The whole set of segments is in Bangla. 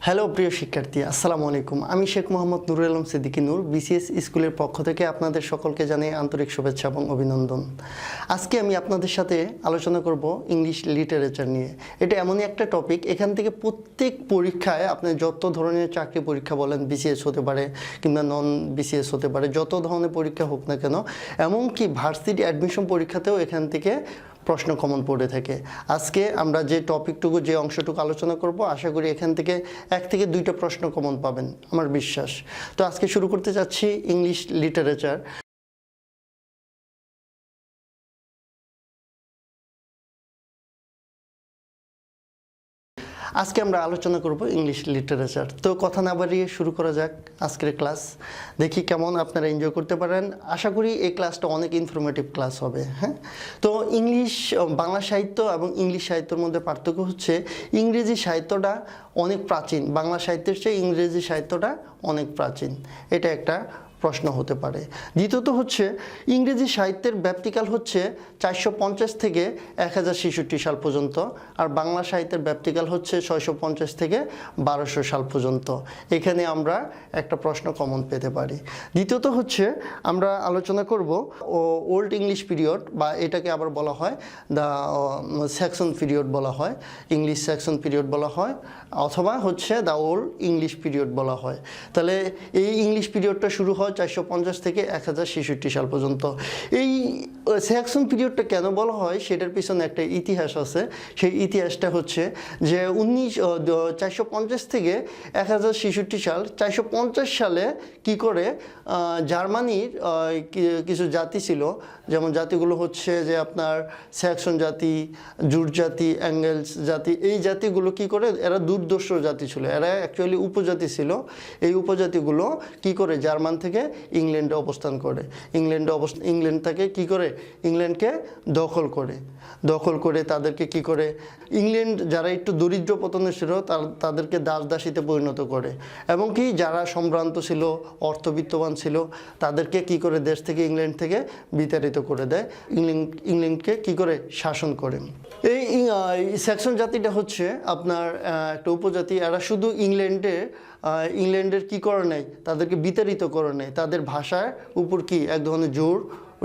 হ্যালো প্রিয় শিক্ষার্থী, আসসালামু আলাইকুম। আমি শেখ মোহাম্মদ নুরুল আলম সিদ্দিকী নূর, বিসিএস স্কুলের পক্ষ থেকে আপনাদের সকলকে জানাই আন্তরিক শুভেচ্ছা এবং অভিনন্দন। আজকে আমি আপনাদের সাথে আলোচনা করব ইংলিশ লিটারেচার নিয়ে। এটা এমনই একটা টপিক, এখান থেকে প্রত্যেক পরীক্ষায় আপনি যত ধরনের চাকরি পরীক্ষা বলেন, বিসিএস হতে পারে কিংবা নন বিসিএস হতে পারে, যত ধরনের পরীক্ষা হোক না কেন, এমনকি ভার্সিটি অ্যাডমিশন পরীক্ষাতেও এখান থেকে প্রশ্ন কমন পড়ে থাকে। আজকে আমরা যে টপিকটুকু, যে অংশটুকু আলোচনা করব, আশা করি এখান থেকে 1 থেকে 2টা প্রশ্ন কমন পাবেন, আমার বিশ্বাস। তো আজকে শুরু করতে যাচ্ছি ইংলিশ লিটারেচার। আজকে আমরা আলোচনা করব ইংলিশ লিটারেচার। তো কথা না বাড়িয়ে শুরু করা যাক আজকের ক্লাস। দেখি কেমন আপনারা এনজয় করতে পারেন। আশা করি এই ক্লাসটা অনেক ইনফরমেটিভ ক্লাস হবে। হ্যাঁ, তো বাংলা সাহিত্য এবং ইংলিশ সাহিত্যের মধ্যে পার্থক্য হচ্ছে ইংরেজি সাহিত্যটা অনেক প্রাচীন, বাংলা সাহিত্যের চেয়ে ইংরেজি সাহিত্যটা অনেক প্রাচীন। এটা একটা প্রশ্ন হতে পারে। দ্বিতীয়ত হচ্ছে ইংরেজি সাহিত্যের ব্যাপ্তিকাল হচ্ছে 450 থেকে 1066 সাল পর্যন্ত, আর বাংলা সাহিত্যের ব্যাপ্তিকাল হচ্ছে 650 থেকে 1200 সাল পর্যন্ত। এখানে আমরা একটা প্রশ্ন কমন পেতে পারি। দ্বিতীয়ত হচ্ছে আমরা আলোচনা করব ওল্ড ইংলিশ পিরিয়ড, বা এটাকে আবার বলা হয় দ্য সেকশন পিরিয়ড বলা হয়, ইংলিশ সেকশন পিরিয়ড বলা হয়, অথবা হচ্ছে দ্য ওল্ড ইংলিশ পিরিয়ড বলা হয়। তাহলে এই ইংলিশ পিরিয়ডটা শুরু হয় 450 থেকে 1066 সাল পর্যন্ত। এই সেকশন পিরিয়ডটা কেন বলা হয় সেটার পিছনে একটা ইতিহাস আছে। সেই ইতিহাসটা হচ্ছে যে 450 থেকে 1066 সাল, 450 সালে কি করে জার্মানির কিছু জাতি ছিল, যেমন জাতিগুলো হচ্ছে যে আপনার স্যাক্সন জাতি, জুট জাতি, অ্যাঙ্গেলস জাতি। এই জাতিগুলো কি করে, এরা দুর্দর্শ জাতি ছিল, এরা অ্যাকচুয়ালি উপজাতি ছিল। এই উপজাতিগুলো কি করে জার্মান থেকে ইংল্যান্ডে অবস্থান করে, ইংল্যান্ড থেকে কি করে ইংল্যান্ডকে দখল করে তাদেরকে কি করে, ইংল্যান্ড যারা একটু দরিদ্র পতনের ছিল তাদেরকে দাসীতে পরিণত করে, এবং কি যারা সম্ভ্রান্ত ছিল, অর্থবিত্তবান ছিল, তাদেরকে কি করে দেশ থেকে, ইংল্যান্ড থেকে বিতাড়িত করে দেয়, ইংল্যান্ডকে কি করে শাসন করে। এই সেকশন জাতিটা হচ্ছে আপনার একটা উপজাতি। এরা শুধু ইংল্যান্ডের কি করে নেয়, তাদেরকে বিতাড়িত করে নেয়, তাদের ভাষার উপর কি এক ধরনের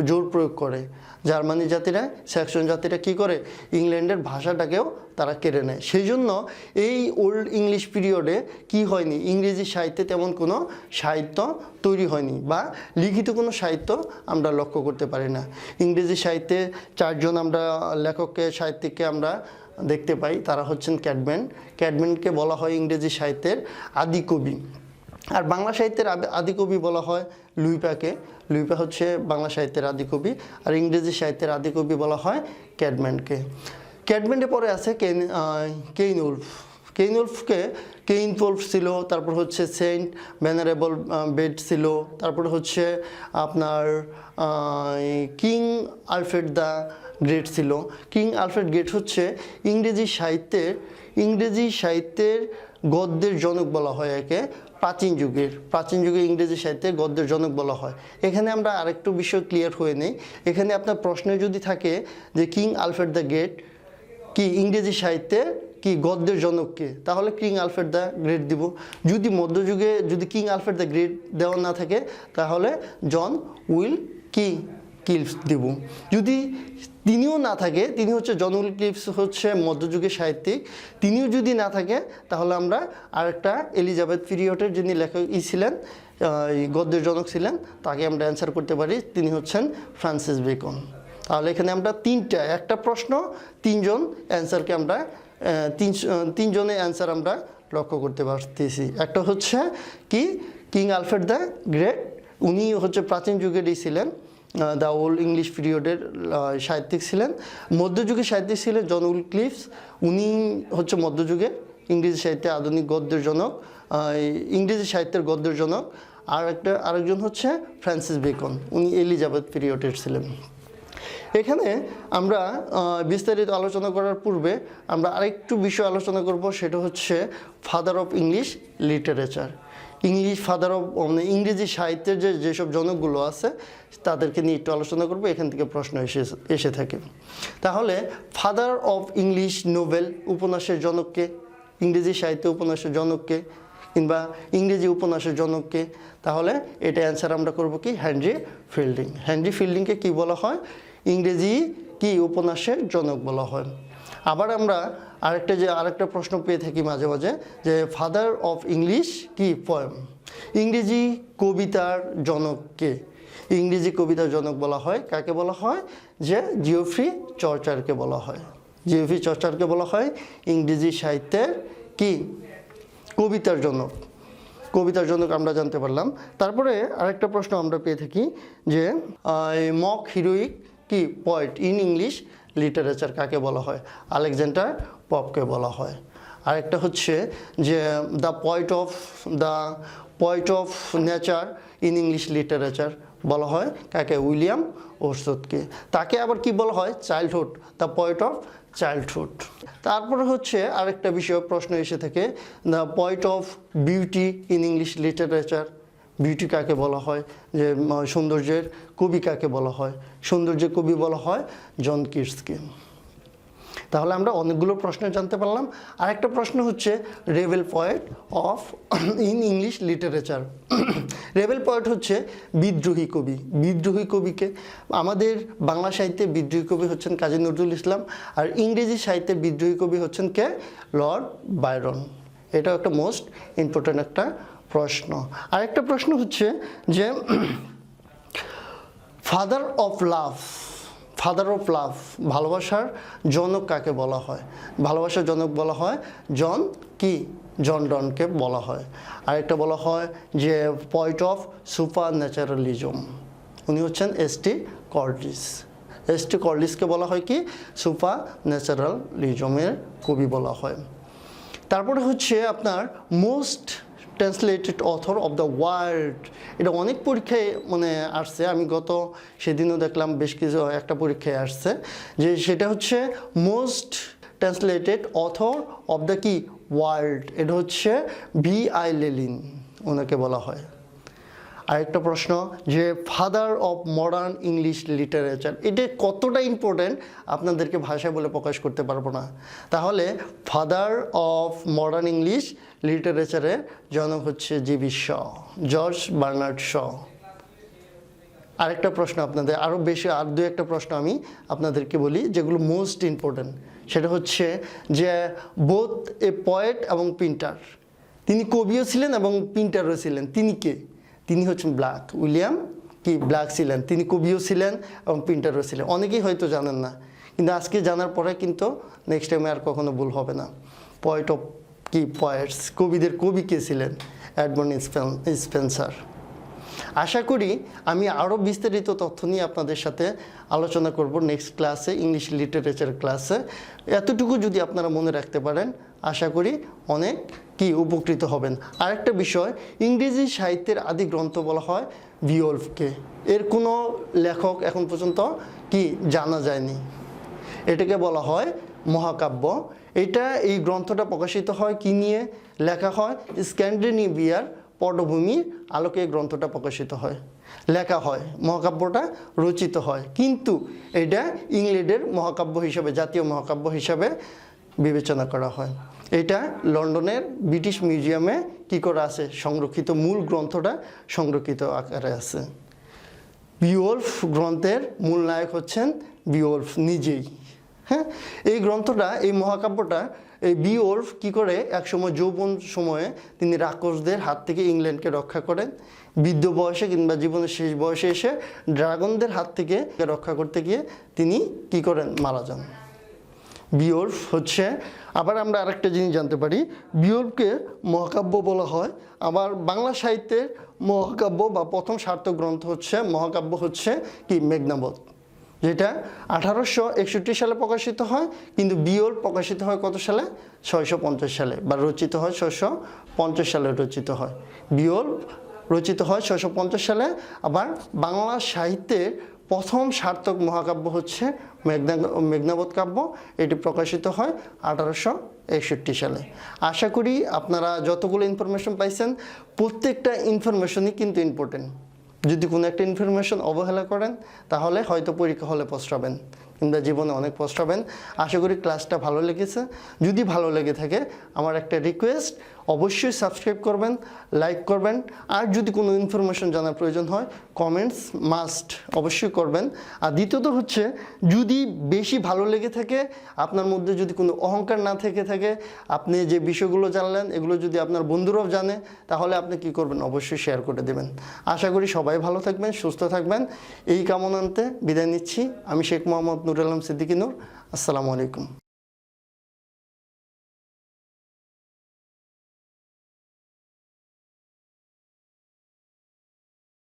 জোর প্রয়োগ করে। জার্মানি জাতিরা, সেকশন জাতিরা কি করে, ইংল্যান্ডের ভাষাটাকেও তারা কেড়ে নেয়। সেই জন্য এই ওল্ড ইংলিশ পিরিয়ডে কি হয়নি, ইংরেজি সাহিত্যে তেমন কোনো সাহিত্য তৈরি হয়নি, বা লিখিত কোনো সাহিত্য আমরা লক্ষ্য করতে পারি না। ইংরেজি সাহিত্যে 4জন আমরা সাহিত্যিককে আমরা দেখতে পাই। তারা হচ্ছেন ক্যাডম্যানকে বলা হয় ইংরেজি সাহিত্যের আদি কবি। আর বাংলা সাহিত্যের আদি কবি বলা হয় লুইপা হচ্ছে বাংলা সাহিত্যের আদি কবি, আর ইংরেজি সাহিত্যের আদি কবি বলা হয় ক্যাডম্যানের পরে আছে কেইনউলফ ছিল, তারপর হচ্ছে সেন্ট ভেনারেবল বেড ছিল, তারপর হচ্ছে আপনার কিং আলফ্রেড দ্য গ্রেট ছিল। কিং আলফ্রেড গ্রেট হচ্ছে ইংরেজি সাহিত্যের গদ্যের জনক বলা হয় একে। প্রাচীন যুগে ইংরেজি সাহিত্যের গদ্যের জনক বলা হয়। এখানে আমরা আরেকটু বিষয় ক্লিয়ার হয়ে নেই। এখানে আপনার প্রশ্নে যদি থাকে যে কিং আলফ্রেড দ্য গ্রেট কি ইংরেজি সাহিত্যে কি গদ্যের জনক কে, তাহলে কিং আলফ্রেড দ্য গ্রেট দিব। যদি মধ্যযুগে যদি কিং আলফ্রেড দ্য গ্রেট দেওয়া না থাকে, তাহলে জন উইল ক্লিফস দিব। যদি তিনিও না থাকে, তিনি হচ্ছে জন উইল ক্লিফস হচ্ছে মধ্যযুগের সাহিত্যিক, তিনিও যদি না থাকে, তাহলে আমরা আরেকটা এলিজাবেথ পিরিয়ডের যিনি লেখক ছিলেন, গদ্যের জনক ছিলেন, তাকে আমরা অ্যান্সার করতে পারি, তিনি হচ্ছেন ফ্রান্সিস বেকন। তাহলে এখানে আমরা একটা প্রশ্ন 3জন অ্যান্সারকে আমরা তিনজনের অ্যান্সার আমরা লক্ষ্য করতে পারতেছি। একটা হচ্ছে কি কিং আলফ্রেড দ্য গ্রেট, উনি হচ্ছে প্রাচীন যুগেরই ছিলেন, দ্য ওল্ড ইংলিশ পিরিয়ডের সাহিত্যিক ছিলেন। মধ্যযুগের সাহিত্যিক ছিলেন জন উইল ক্লিফস, উনি হচ্ছে মধ্যযুগের ইংরেজি সাহিত্যে আধুনিক গদ্যের জনক, ইংরেজি সাহিত্যের গদ্যের জনক। আরেকজন হচ্ছে ফ্রান্সিস বেকন, উনি এলিজাবেথ পিরিয়ডের ছিলেন। এখানে আমরা বিস্তারিত আলোচনা করার পূর্বে আমরা আরেকটু বিষয় আলোচনা করব, সেটা হচ্ছে ফাদার অফ ইংলিশ লিটারেচার। ইংরেজি সাহিত্যের যেসব জনকগুলো আছে তাদেরকে নিয়ে একটু আলোচনা করব, এখান থেকে প্রশ্ন এসে থাকে। তাহলে ফাদার অফ ইংলিশ নোবেল উপন্যাসের জনককে, ইংরেজি সাহিত্য উপন্যাসের জনককে কিংবা ইংরেজি উপন্যাসের জনককে, তাহলে এটা অ্যান্সার আমরা করব কি হেনরি ফিল্ডিং। হেনরি ফিল্ডিংকে কি বলা হয়? ইংরেজি কি উপন্যাসের জনক বলা হয়। আবার আমরা আরেকটা প্রশ্ন পেয়ে থাকি মাঝে মাঝে যে ফাদার অফ ইংলিশ কি পোয়েম, ইংরেজি কবিতার জনককে। ইংরেজি কবিতার জনক বলা হয় কাকে বলা হয়? যে জিওফ্রি চর্চারকে বলা হয়। জিওফ্রি চর্চারকে বলা হয় ইংরেজি সাহিত্যের কি কবিতার জনক। কবিতার জনক আমরা জানতে পারলাম। তারপরে আরেকটা প্রশ্ন আমরা পেয়ে থাকি যে মক হিরোইক কি পয়েট ইন ইংলিশ লিটারেচার কাকে বলা হয়? আলেকজান্ডার পপকে বলা হয়। আরেকটা হচ্ছে যে the poet of nature in English literature বলা হয় কাকে? উইলিয়াম ওরসুথকে। তাকে আবার কি বলা হয়? Childhood, the poet of childhood. তারপরে হচ্ছে আরেকটা বিষয় প্রশ্ন এসে থাকে, the poet of beauty in English literature. Beauty কাকে বলা হয়? যে সৌন্দর্যের কবি কাকে বলা হয়? সৌন্দর্যের কবি বলা হয় জন কিটসকে। তাহলে আমরা অনেকগুলো প্রশ্ন জানতে পারলাম। আরেকটা প্রশ্ন হচ্ছে rebel poet of in English literature. Rebel poet হচ্ছে বিদ্রোহী কবি। বিদ্রোহী কবিকে আমাদের বাংলা সাহিত্যে বিদ্রোহী কবি হচ্ছেন কাজী নজরুল ইসলাম, আর ইংরেজি সাহিত্যে বিদ্রোহী কবি হচ্ছেন কে? Lord Byron. এটাও একটা মোস্ট ইম্পর্ট্যান্ট একটা প্রশ্ন। আরেকটা প্রশ্ন হচ্ছে যে ফাদার অফ লাভ, ভালোবাসার জনক কাকে বলা হয়? ভালোবাসার জনক বলা হয় জন ডনকে বলা হয়। আরেকটা বলা হয় যে পয়েট অফ সুপার ন্যাচারালিজম, উনি হচ্ছেন এস.টি. কর্টিস। এস.টি. কর্টিসকে বলা হয় কি? সুপার ন্যাচারালিজমের কবি বলা হয়। তারপরে হচ্ছে আপনার most translated author of the world. এটা অনেক পরীক্ষায় আসছে, আমি সেদিনও দেখলাম বেশ কিছু একটা পরীক্ষায় আসছে যে সেটা হচ্ছে most translated author of the কি ওয়ার্ল্ড। এটা হচ্ছে V.I. লেনিন, ওনাকে বলা হয়। আরেকটা প্রশ্ন যে father of modern English literature, এটা কতটা ইম্পর্ট্যান্ট আপনাদেরকে ভাষায় বলে প্রকাশ করতে পারবো না। তাহলে ফাদার অফ মডার্ন ইংলিশ লিটারেচারের জনক হচ্ছে G.B. শ, জর্জ বার্নার্ড শ। আরেকটা প্রশ্ন আপনাদের আর দু একটা প্রশ্ন আমি আপনাদেরকে বলি যেগুলো মোস্ট ইম্পর্ট্যান্ট। সেটা হচ্ছে যে বোথ এ পয়েট এবং প্রিন্টার, তিনি কবিও ছিলেন এবং প্রিন্টারও ছিলেন। তিনি কে? তিনি হচ্ছেন ব্ল্যাক, উইলিয়াম ব্ল্যাক ছিলেন। তিনি কবিও ছিলেন এবং প্রিন্টারও ছিলেন। অনেকেই হয়তো জানেন না, কিন্তু আজকে জানার পরে কিন্তু নেক্সট টাইমে আর কখনো ভুল হবে না। পয়েট অফ পয়েটস, কবিদের কবি কে ছিলেন? Edmund Spencer. আশা করি আমি আরও বিস্তারিত তথ্য নিয়ে আপনাদের সাথে আলোচনা করব নেক্সট ক্লাসে, ইংলিশ লিটারেচার ক্লাসে। এতটুকু যদি আপনারা মনে রাখতে পারেন আশা করি অনেক উপকৃত হবেন। আরেকটা বিষয়, ইংরেজি সাহিত্যের আদি গ্রন্থ বলা হয় বিওল্ফকে। এর কোনো লেখক এখন পর্যন্ত জানা যায়নি। এটাকে বলা হয় মহাকাব্য। এই গ্রন্থটা প্রকাশিত হয় কি নিয়ে? লেখা হয় স্ক্যান্ডিনেভিয়ার পটভূমির আলোকে এই গ্রন্থটা প্রকাশিত হয়, লেখা হয়, মহাকাব্যটা রচিত হয়। কিন্তু এটা ইংল্যান্ডের মহাকাব্য হিসাবে, জাতীয় মহাকাব্য হিসাবে বিবেচনা করা হয়। এটা লন্ডনের ব্রিটিশ মিউজিয়ামে করা আছে? সংরক্ষিত, মূল গ্রন্থটা সংরক্ষিত আকারে আছে। বিওল্ফ গ্রন্থের মূল নায়ক হচ্ছেন বিওল্ফ নিজেই। হ্যাঁ, এই গ্রন্থটা, এই মহাকাব্যটা, এই বিওল্ফ করে একসময় যৌবন সময়ে তিনি রাক্ষসদের হাত থেকে ইংল্যান্ডকে রক্ষা করেন। বৃদ্ধ বয়সে কিংবা জীবনের শেষ বয়সে এসে ড্রাগনদের হাত থেকে রক্ষা করতে গিয়ে তিনি করেন? মারা যান। বিওল্ফ হচ্ছে, আবার আমরা আরেকটা জিনিস জানতে পারি, বিওল্ফকে মহাকাব্য বলা হয়। আবার বাংলা সাহিত্যের মহাকাব্য বা প্রথম সার্থক গ্রন্থ হচ্ছে মহাকাব্য হচ্ছে মেঘনাবধ, যেটা 1861 সালে প্রকাশিত হয়। কিন্তু বিওল্ফ প্রকাশিত হয় কত সালে? 650 সালে, বা রচিত হয় 650 সালে রচিত হয়। বিওল্ফ রচিত হয় 650 সালে। আবার বাংলা সাহিত্যের প্রথম সার্থক মহাকাব্য হচ্ছে মেঘনাবধ কাব্য, এটি প্রকাশিত হয় 1861 সালে। আশা করি আপনারা যতগুলো ইনফরমেশন পাইছেন প্রত্যেকটা ইনফরমেশনই কিন্তু ইম্পর্টেন্ট। যদি কোনো একটা ইনফরমেশন অবহেলা করেন তাহলে হয়তো পরীক্ষা হলে পস্তাবেন। কিংবা জীবনে অনেক পস্তাবেন। আশা করি ক্লাসটা ভালো লেগেছে। যদি ভালো লেগে থাকে আমার একটা রিকোয়েস্ট, অবশ্যই সাবস্ক্রাইব করবেন, লাইক করবেন, আর যদি কোনো ইনফরমেশন জানার প্রয়োজন হয় কমেন্টস মাস্ট অবশ্যই করবেন। আর দ্বিতীয়ত হচ্ছে, যদি বেশি ভালো লেগে থাকে, আপনার মধ্যে যদি কোনো অহংকার না থেকে থাকে, আপনি যে বিষয়গুলো জানলেন এগুলো যদি আপনার বন্ধুরাও জানে, তাহলে আপনি কি করবেন, অবশ্যই শেয়ার করে দেবেন। আশা করি সবাই ভালো থাকবেন, সুস্থ থাকবেন, এই কামনান্তে বিদায় নিচ্ছি। আমি শেখ মোহাম্মদ নুর আলম সিদ্দিকী নূর। আসসালামু আলাইকুম।